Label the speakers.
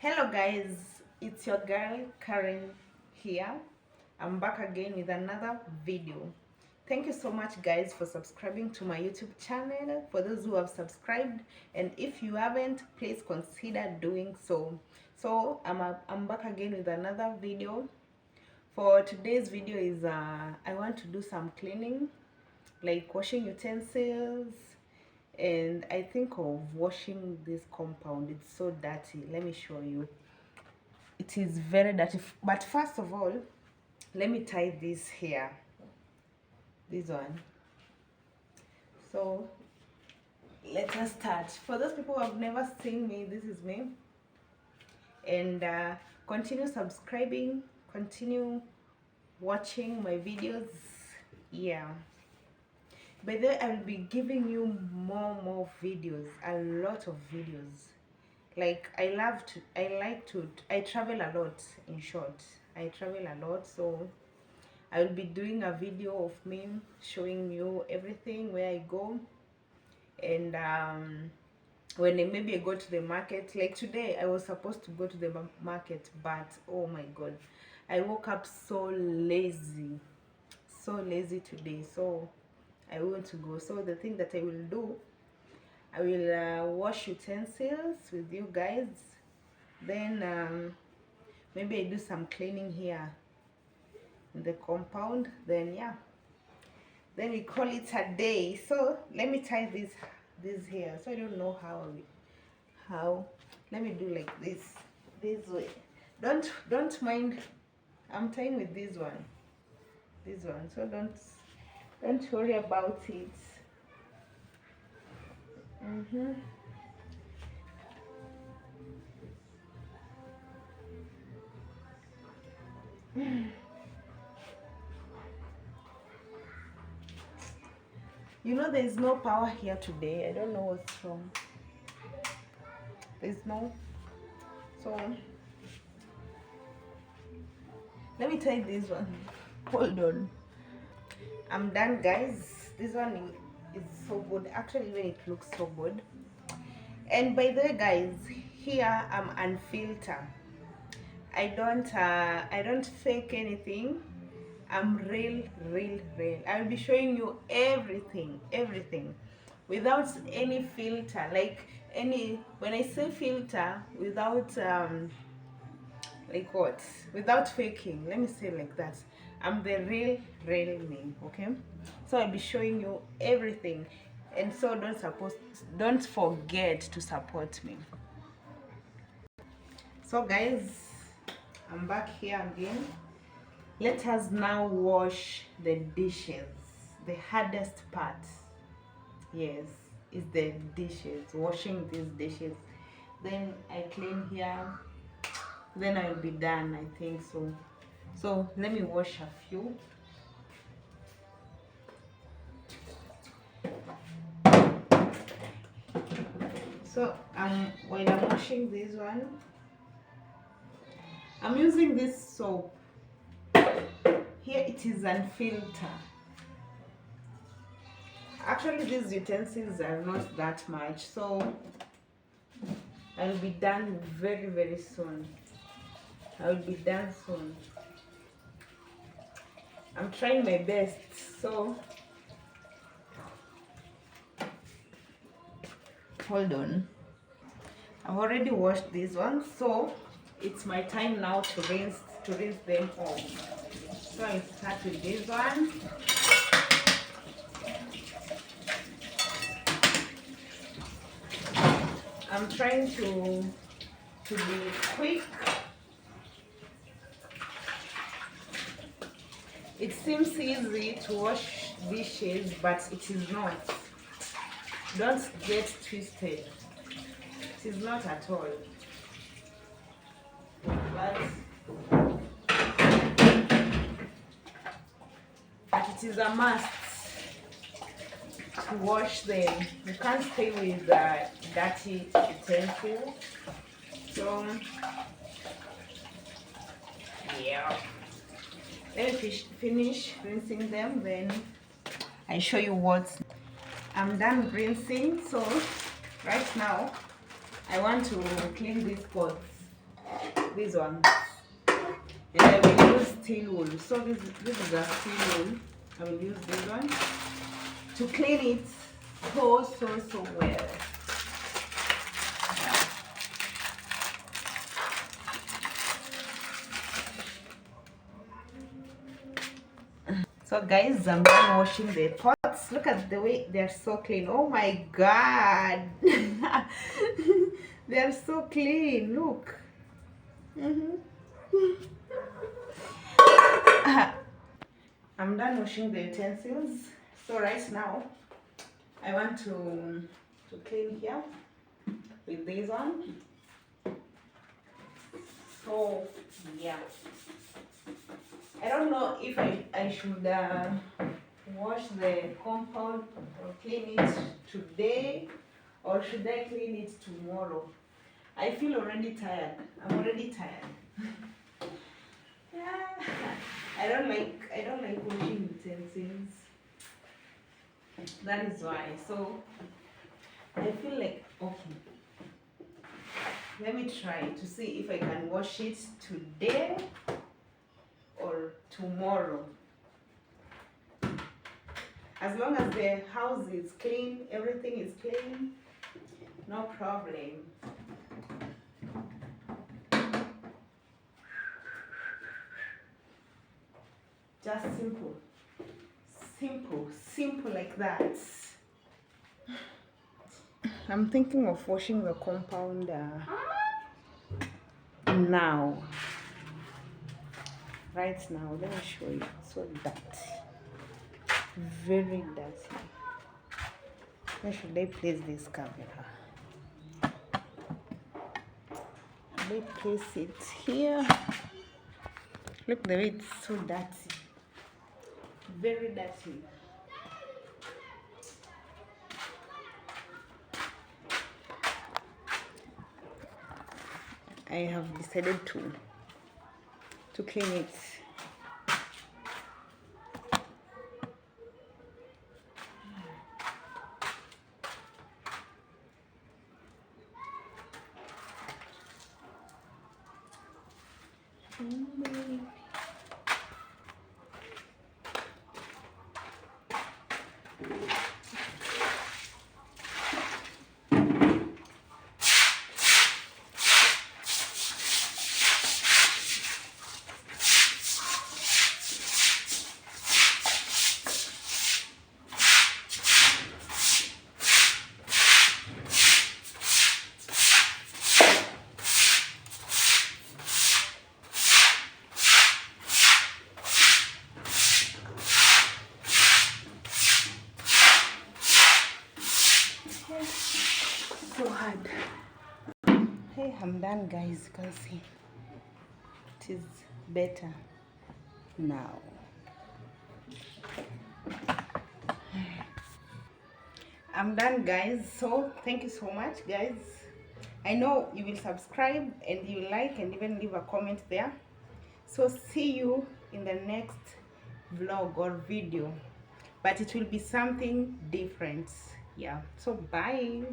Speaker 1: Hello guys, it's your girl Karen here. I'm back again with another video. Thank you so much guys for subscribing to my YouTube channel. For those who have subscribed, and if you haven't, please consider doing so. I'm back again with another video. For today's video is I want to do some cleaning, like washing utensils, and I think of washing this compound. It's so dirty. Let me show you. It is very dirty, but first of all, let me tie this here, this one. So let us start. For those people who have never seen me, this is me. And continue subscribing, continue watching my videos. Yeah, by the way, I will be giving you more videos, a lot of videos. Like I travel a lot. In short, I travel a lot, so I will be doing a video of me showing you everything where I go. And when maybe I go to the market, like today I was supposed to go to the market, but oh my god, I woke up so lazy today, so I want to go. So the thing that I will do, I will wash utensils with you guys, then maybe I do some cleaning here in the compound, then yeah, then we call it a day. So let me tie this here. So I don't know how let me do like this way. Don't mind, I'm tying with this one, so don't worry about it. You know, there's no power here today. I don't know what's wrong. There's no. So let me tie this one. Hold on. I'm done, guys. This one is so good. Actually, even it looks so good. And by the way, guys, here I'm unfiltered. I don't fake anything. I'm real. I'll be showing you everything without any filter. Like when I say filter, without like what, without faking, let me say like that. I'm the real me. Okay, so I'll be showing you everything, and so don't forget to support me. So guys, I'm back here again. Let us now wash the dishes. The hardest part, yes, is the dishes. Washing these dishes. Then I clean here. Then I'll be done, I think so. So let me wash a few. So while I'm washing this one, I'm using this soap. Here it is unfiltered. Actually, these utensils are not that much, so I'll be done very soon. I'll be done soon. I'm trying my best. So hold on. I've already washed these ones, so it's my time now to rinse them off. So I start with this one. I'm trying to be quick. It seems easy to wash dishes, but it is not. Don't get twisted. It is not at all. But it is a must to wash them. You can't stay with dirty utensils. So yeah, let me finish rinsing them, then I show you what. I'm done rinsing. So right now I want to clean these pots. This one. And I will use steel wool. So this is a steel wool. I will use this one to clean it so well. So guys, I'm done washing the pots. Look at the way they're so clean. Oh my god. They're so clean. Look. I'm done washing the utensils. So right now I want to clean here with this one. So yeah, I don't know if I should wash the compound or clean it today, or should I clean it tomorrow. I feel already tired. I'm already tired. Yeah. I don't like washing utensils. That is why. So I feel like, okay, let me try to see if I can wash it today or tomorrow. As long as the house is clean, everything is clean, no problem. Just simple like that. I'm thinking of washing the compound now. Right now, let me show you. So dirty, very dirty. Where should I place this camera? Should I place it here? Look the way it's so dirty, very dirty. I have decided to clean it. So hard. Hey, I'm done, guys. You can see it is better now. I'm done, guys. So thank you so much, guys. I know you will subscribe and you like and even leave a comment there. So see you in the next vlog or video, but it will be something different. Yeah, so bye.